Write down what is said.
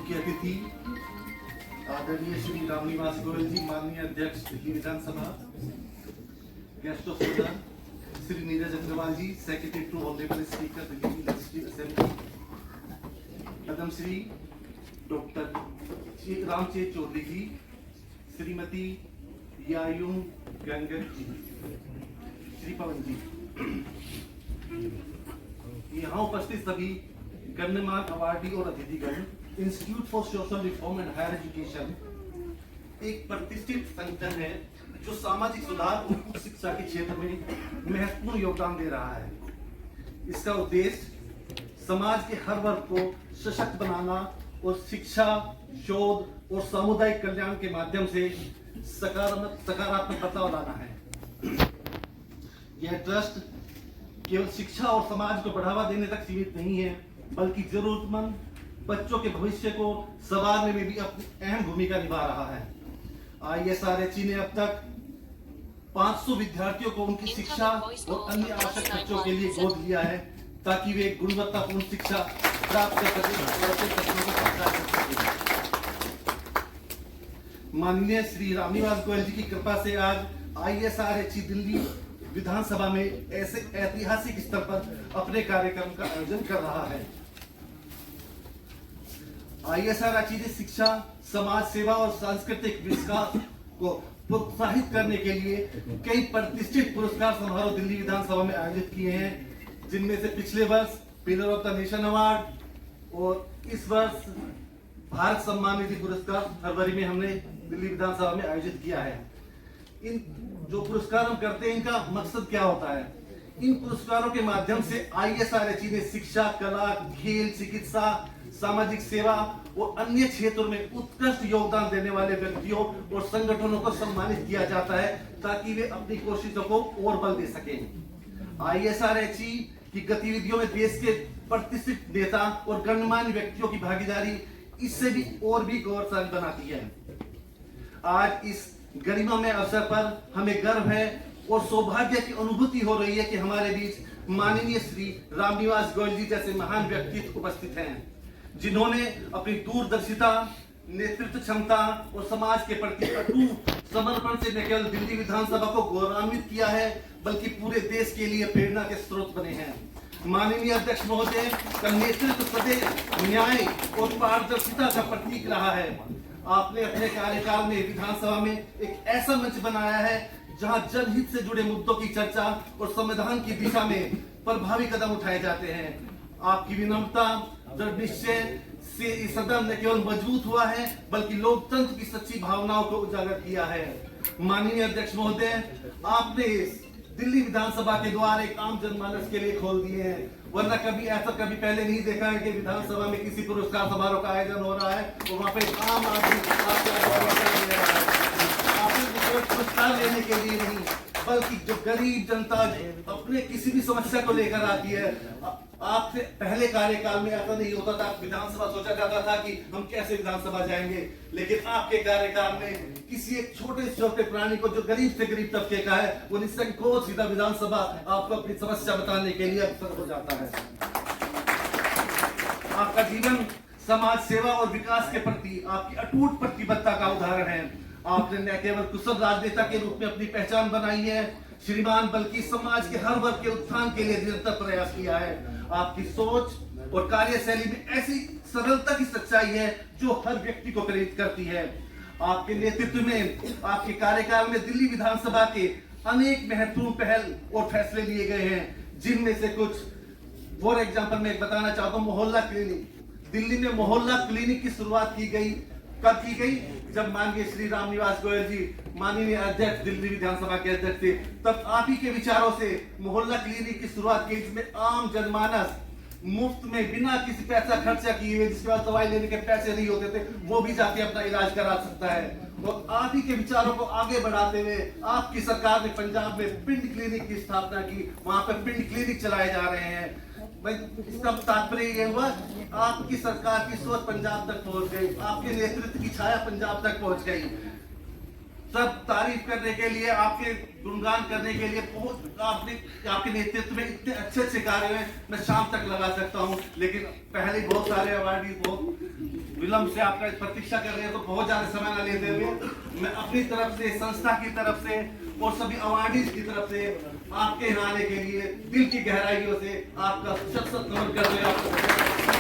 मुख्य अतिथि आदरणीय श्री रामनिवास गोयल जी, माननीय अध्यक्ष दिल्ली विधानसभा, guest of honour Shri Neeraj Agarwal ji, secretary to honourable speaker Delhi legislative assembly, Padma Shri doctor Ramchet Chaudhary ji, Shrimati यायूं गंगत जी, श्री पवन जी, यहाँ उपस्थित सभी गण्यमान्य अवार्डी और अतिथिगण। Institute for social reform and higher education एक प्रतिष्ठित संगठन है जो सामाजिक सुधार और उच्च शिक्षा के क्षेत्र में महत्वपूर्ण योगदान दे रहा है। इसका उद्देश्य समाज के हर वर्ग को सशक्त बनाना और शिक्षा, शोध और सामुदायिक कल्याण के माध्यम से सकारात्मक बदलाव लाना है। यह ट्रस्ट केवल शिक्षा और समाज को बढ़ावा देने तक सीमित नहीं है, बल्कि जरूरतमंद बच्चों के भविष्य को संवारने में भी अपनी अहम भूमिका निभा रहा है। ISRHE ने अब तक 500 विद्यार्थियों को उनकी शिक्षा और अन्य आवश्यक बच्चों के लिए गोद लिया है, ताकि वे गुणवत्तापूर्ण शिक्षा प्राप्त कर सकें। माननीय श्री रामनिवास गोयल जी की कृपा से आज ISRHE दिल्ली विधानसभा में ऐसे ऐतिहासिक स्तर पर अपने कार्यक्रम का आयोजन कर रहा है। ISRHE ने शिक्षा, समाज सेवा और सांस्कृतिक विकास को प्रोत्साहित करने के लिए कई प्रतिष्ठित पुरस्कार समारोह दिल्ली विधानसभा में आयोजित किए हैं, जिनमें से पिछले वर्ष pillar of the nation award और इस वर्ष भारत सम्मान निधि पुरस्कार फरवरी में हमने दिल्ली विधानसभा में आयोजित किया है। इन जो पुरस्कार हम करते हैं, इनका मकसद क्या होता है? इन पुरस्कारों के माध्यम से ISRHE ने शिक्षा, कला, खेल, चिकित्सा, सामाजिक सेवा और अन्य क्षेत्रों में उत्कृष्ट योगदान देने वाले व्यक्तियों और संगठनों को सम्मानित किया जाता है, ताकि वे अपनी कोशिशों को और बल दे सकें। ISRHE की गतिविधियों में देश के प्रतिष्ठित नेता और गणमान्य व्यक्तियों की भागीदारी इससे भी और भी गौरवशाली बनाती है। आज इस गरिमामय अवसर पर हमें गर्व है और सौभाग्य की अनुभूति हो रही है कि हमारे बीच माननीय श्री रामनिवास गोयल जी जैसे महान व्यक्तित्व उपस्थित हैं, जिन्होंने अपनी दूरदर्शिता, नेतृत्व क्षमता और समाज के प्रति अटूट समर्पण से न केवल दिल्ली विधानसभा को गौरवान्वित किया है, बल्कि पूरे देश के लिए प्रेरणा के स्रोत बने हैं। माननीय अध्यक्ष महोदय का नेतृत्व सदैव न्याय और पारदर्शिता का प्रतीक रहा है। आपने अपने कार्यकाल में विधानसभा में एक ऐसा मंच बनाया है जहां जनहित से जुड़े मुद्दों की चर्चा और संविधान की दिशा में प्रभावी कदम उठाए जाते हैं। आपकी विनम्रता, दृढ़ निश्चय से इस सदन न केवल मजबूत हुआ है, बल्कि लोकतंत्र की सच्ची भावनाओं को उजागर किया है। माननीय अध्यक्ष महोदय, आपने दिल्ली विधानसभा के द्वार एक आम जनमानस के लिए खोल दिए हैं, वरना कभी ऐसा कभी पहले नहीं देखा है कि विधानसभा में किसी पुरस्कार समारोह का आयोजन हो रहा है और वहाँ पे आम आदमी पुरस्कार लेने के लिए नहीं, बल्कि जो गरीब जनता अपने किसी भी समस्या को लेकर आती है। आपसे पहले कार्यकाल में ऐसा नहीं होता था, विधानसभा सोचा जाता था कि हम कैसे विधानसभा जाएंगे, लेकिन आपके कार्यकाल में किसी एक छोटे से छोटे प्राणी को जो गरीब से गरीब तबके का है, वो निसंकोच सीधा विधानसभा आपको अपनी समस्या बताने के लिए अवसर हो जाता है। आपका जीवन समाज सेवा और विकास के प्रति आपकी अटूट प्रतिबद्धता का उदाहरण है। आपने न केवल कुशल राजनेता के रूप में अपनी पहचान बनाई है श्रीमान, बल्कि समाज के हर वर्ग के उत्थान के लिए निरंतर प्रयास किया है। आपकी सोच और कार्यशैली में ऐसी सरलता की सच्चाई है जो हर व्यक्ति को प्रेरित करती है। आपके नेतृत्व में, आपके कार्यकाल में दिल्ली विधानसभा के अनेक महत्वपूर्ण पहल और फैसले लिए गए हैं, जिनमें से कुछ फॉर एग्जाम्पल मैं बताना चाहता हूँ। मोहल्ला क्लिनिक, दिल्ली में मोहल्ला क्लिनिक की शुरुआत की गई। कब की गई? जब माननीय श्री रामनिवास गोयल जी माननीय अध्यक्ष दिल्ली विधानसभा के अध्यक्ष थे, तब आप ही के विचारों से मोहल्ला क्लिनिक की शुरुआत की, जिसमें आम जनमानस मुफ्त में बिना किसी पैसा खर्चा किए हुए, जिसके बाद दवाई लेने के पैसे नहीं होते थे, वो भी जाके अपना इलाज करा सकता है। और आप ही के विचारों को आगे बढ़ाते हुए आपकी सरकार ने पंजाब में पिंड क्लिनिक की स्थापना की, वहां पर पिंड क्लिनिक चलाए जा रहे हैं। इसका तात्पर्य यह हुआ आपकी सरकार की सोच पंजाब तक पहुंच गई, आपके नेतृत्व की छाया पंजाब तक पहुंच गई। सब तारीफ करने के लिए, आपके गुणगान करने के लिए, बहुत आपके नेतृत्व में इतने अच्छे अच्छे कार्य हैं, मैं शाम तक लगा सकता हूं। लेकिन पहले बहुत सारे अवार्डी बहुत विलंब से आपका प्रतीक्षा कर रहे हैं, तो बहुत ज्यादा समय न लेते हुए मैं अपनी तरफ से, संस्था की तरफ से और सभी अवार्डीज की तरफ से आपके यहाँ आने के लिए दिल की गहराइयों से आपका शत शत नमन कर रहे हैं।